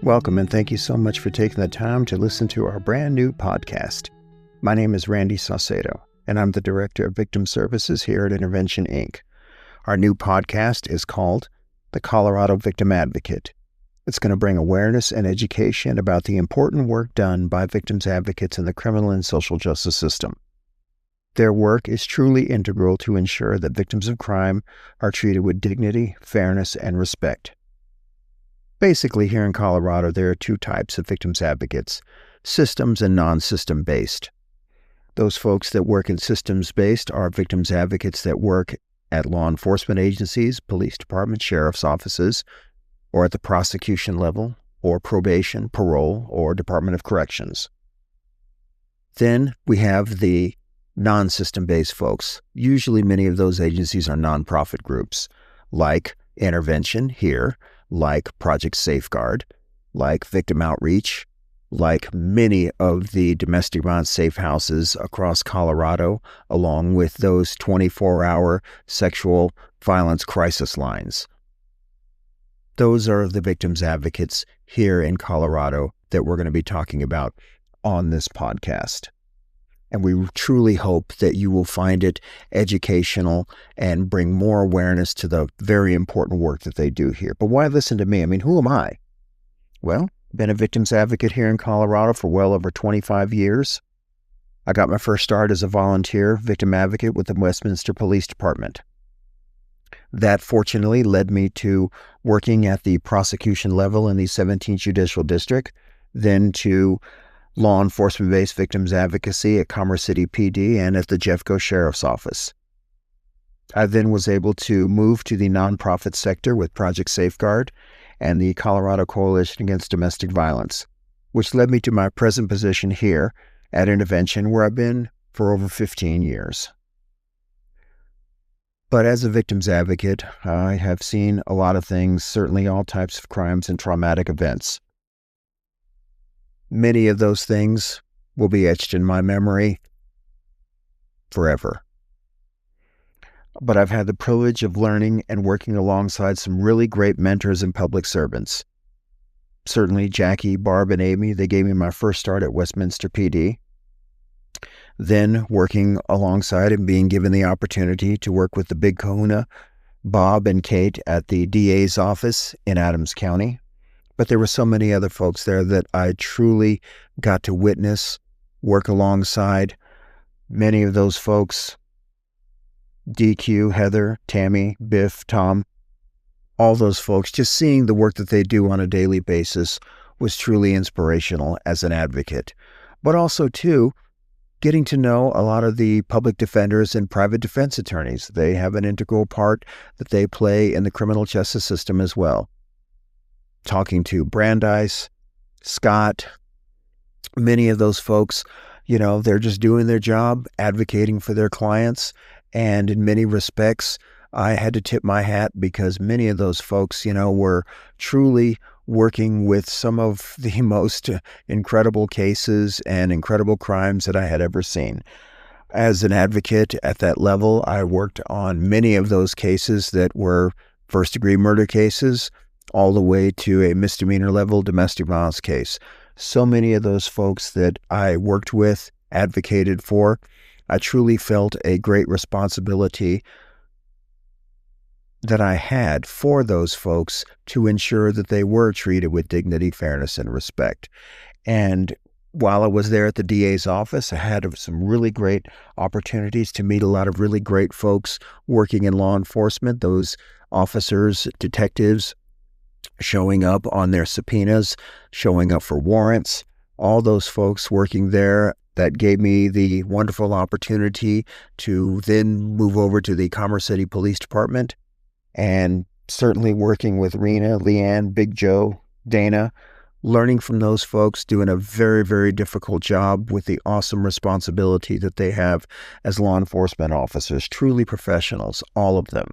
Welcome, and thank you so much for taking the time to listen to our brand new podcast. My name is Randy Saucedo, and I'm the Director of Victim Services here at Intervention, Inc. Our new podcast is called the Colorado Victim Advocate. It's going to bring awareness and education about the important work done by victims advocates in the criminal and social justice system. Their work is truly integral to ensure that victims of crime are treated with dignity, fairness, and respect. Basically, here in Colorado, there are two types of victims advocates, systems and non-system based. Those folks that work in systems based are victims advocates that work at law enforcement agencies, police departments, sheriff's offices, or at the prosecution level, or probation, parole, or Department of Corrections. Then we have the non-system based folks. Usually many of those agencies are nonprofit groups, like Intervention here, like Project Safeguard, like Victim Outreach, like many of the domestic violence safe houses across Colorado, along with those 24-hour sexual violence crisis lines. Those are the victims advocates here in Colorado that we're going to be talking about on this podcast. And we truly hope that you will find it educational and bring more awareness to the very important work that they do here. But why listen to me? I mean, who am I? Well, I've been a victims advocate here in Colorado for well over 25 years. I got my first start as a volunteer victim advocate with the Westminster Police Department. That fortunately led me to working at the prosecution level in the 17th Judicial District, then to law enforcement-based victims advocacy at Commerce City PD and at the Jeffco Sheriff's Office. I then was able to move to the nonprofit sector with Project Safeguard and the Colorado Coalition Against Domestic Violence, which led me to my present position here at Intervention, where I've been for over 15 years. But as a victims advocate, I have seen a lot of things, certainly all types of crimes and traumatic events. Many of those things will be etched in my memory forever. But I've had the privilege of learning and working alongside some really great mentors and public servants. Certainly Jackie, Barb, and Amy, they gave me my first start at Westminster PD. Then working alongside and being given the opportunity to work with the big kahuna, Bob and Kate, at the DA's office in Adams County. But there were so many other folks there that I truly got to witness, work alongside. Many of those folks, DQ, Heather, Tammy, Biff, Tom, all those folks, just seeing the work that they do on a daily basis was truly inspirational as an advocate. But also, too, getting to know a lot of the public defenders and private defense attorneys. They have an integral part that they play in the criminal justice system as well. Talking to Brandeis, Scott, many of those folks, they're just doing their job, advocating for their clients. And in many respects, I had to tip my hat because many of those folks, were truly working with some of the most incredible cases and incredible crimes that I had ever seen. As an advocate at that level, I worked on many of those cases that were first-degree murder cases, all the way to a misdemeanor level domestic violence case. So many of those folks that I worked with, advocated for, I truly felt a great responsibility that I had for those folks to ensure that they were treated with dignity, fairness, and respect. And while I was there at the DA's office, I had some really great opportunities to meet a lot of really great folks working in law enforcement, those officers, detectives, showing up on their subpoenas, showing up for warrants, all those folks working there. That gave me the wonderful opportunity to then move over to the Commerce City Police Department, and certainly working with Rena, Leanne, Big Joe, Dana, learning from those folks, doing a very, very difficult job with the awesome responsibility that they have as law enforcement officers, truly professionals, all of them.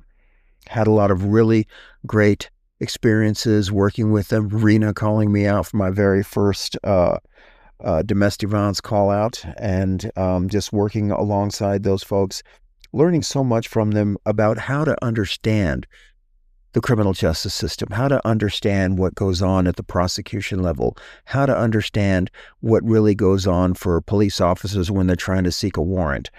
Had a lot of really great experiences working with them. Rena calling me out for my very first domestic violence call out, and just working alongside those folks, learning so much from them about how to understand the criminal justice system, how to understand what goes on at the prosecution level, how to understand what really goes on for police officers when they're trying to seek a warrant.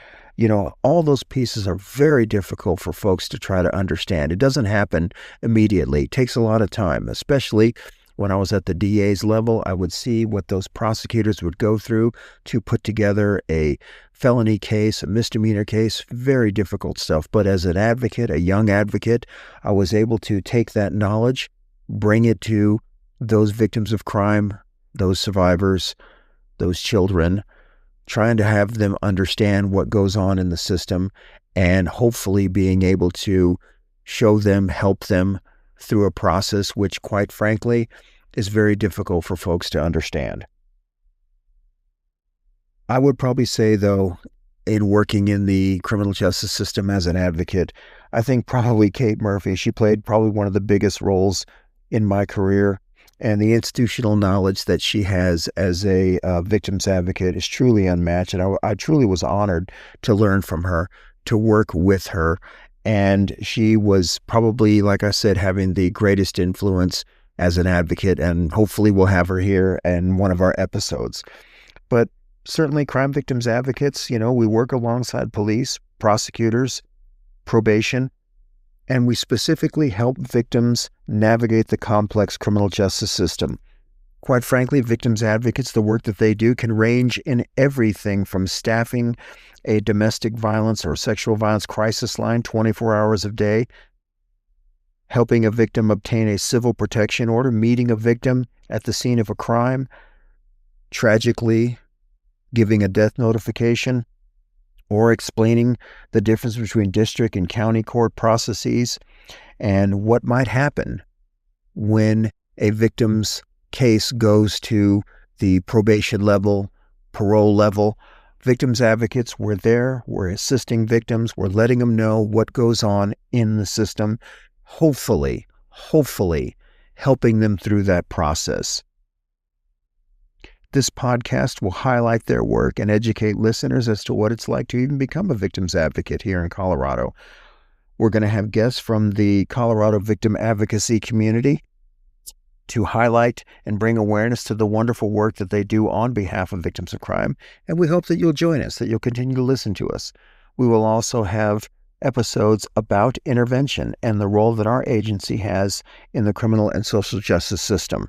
All those pieces are very difficult for folks to try to understand. It doesn't happen immediately. It takes a lot of time, especially when I was at the DA's level. I would see what those prosecutors would go through to put together a felony case, a misdemeanor case, very difficult stuff. But as an advocate, a young advocate, I was able to take that knowledge, bring it to those victims of crime, those survivors, those children, trying to have them understand what goes on in the system, and hopefully being able to show them, help them through a process which, quite frankly, is very difficult for folks to understand. I would probably say, though, in working in the criminal justice system as an advocate, I think probably Kate Murphy, she played probably one of the biggest roles in my career. And the institutional knowledge that she has as a victim's advocate is truly unmatched. And I truly was honored to learn from her, to work with her. And she was probably, like I said, having the greatest influence as an advocate. And hopefully we'll have her here in one of our episodes. But certainly crime victims advocates, we work alongside police, prosecutors, probation, and we specifically help victims navigate the complex criminal justice system. Quite frankly, victims advocates, the work that they do can range in everything from staffing a domestic violence or sexual violence crisis line 24 hours a day, helping a victim obtain a civil protection order, meeting a victim at the scene of a crime, tragically giving a death notification, or explaining the difference between district and county court processes and what might happen when a victim's case goes to the probation level, parole level. Victims advocates, we're there, we're assisting victims, we're letting them know what goes on in the system, hopefully helping them through that process. This podcast will highlight their work and educate listeners as to what it's like to even become a victim's advocate here in Colorado. We're going to have guests from the Colorado Victim Advocacy community to highlight and bring awareness to the wonderful work that they do on behalf of victims of crime. And we hope that you'll join us, that you'll continue to listen to us. We will also have episodes about intervention and the role that our agency has in the criminal and social justice system.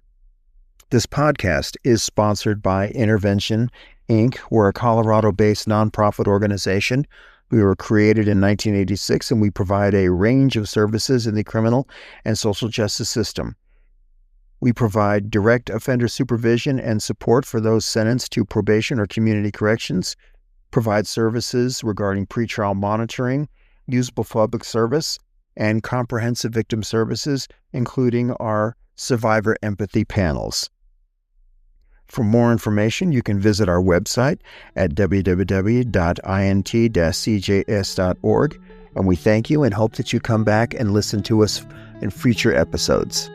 This podcast is sponsored by Intervention, Inc. We're a Colorado-based nonprofit organization. We were created in 1986, and we provide a range of services in the criminal and social justice system. We provide direct offender supervision and support for those sentenced to probation or community corrections, provide services regarding pretrial monitoring, usable public service, and comprehensive victim services, including our survivor empathy panels. For more information, you can visit our website at www.int-cjs.org, and we thank you and hope that you come back and listen to us in future episodes.